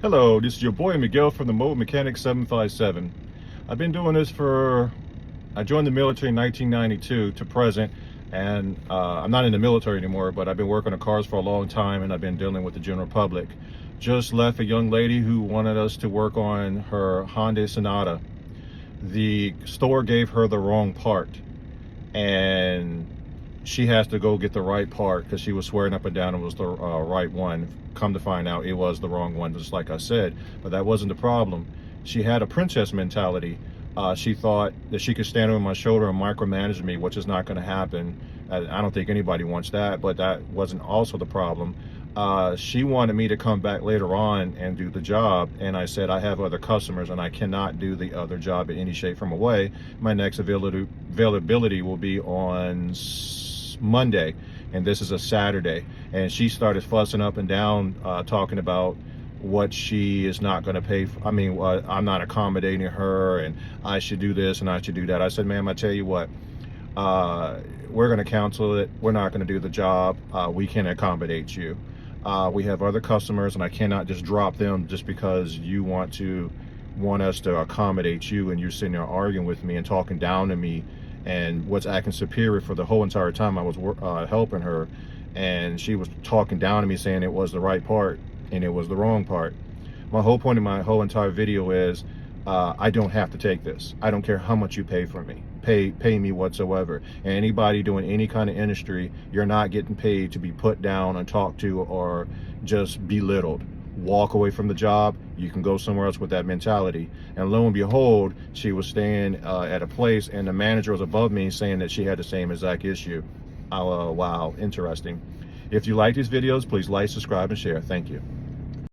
Hello, this is your boy Miguel from the Mobile Mechanic 757. I've been doing this I joined the military in 1992 to present, and I'm not in the military anymore, but I've been working on cars for a long time, and I've been dealing with the general public. Just left a young lady who wanted us to work on her Honda Sonata. The store gave her the wrong part, and she has to go get the right part because she was swearing up and down it was the right one. Come to find out, it was the wrong one, just like I said. But that wasn't the problem. She had a princess mentality. She thought that she could stand over my shoulder and micromanage me, which is not going to happen. I don't think anybody wants that, but that wasn't also the problem. She wanted me to come back later on and do the job, and I said I have other customers and I cannot do the other job in any shape, form, or way. My next availability will be on Monday, and this is a Saturday. And she started fussing up and down, talking about what she is not going to pay for. I'm not accommodating her, and I should do this and I should do that. I said, ma'am, I tell you what, we're going to cancel it. We're not going to do the job. We can accommodate you. We have other customers, and I cannot just drop them just because you want us to accommodate you, and you're sitting there arguing with me and talking down to me and what's acting superior for the whole entire time I was helping her. And she was talking down to me, saying it was the right part and it was the wrong part. My whole point of my whole entire video is I don't have to take this. I don't care how much you pay for me. Pay me whatsoever. And anybody doing any kind of industry, you're not getting paid to be put down and talked to or just belittled. Walk away from the job. You can go somewhere else with that mentality. And lo and behold, she was staying at a place, and the manager was above me saying that she had the same exact issue. Wow, interesting. If you like these videos, please like, subscribe, and share. Thank you.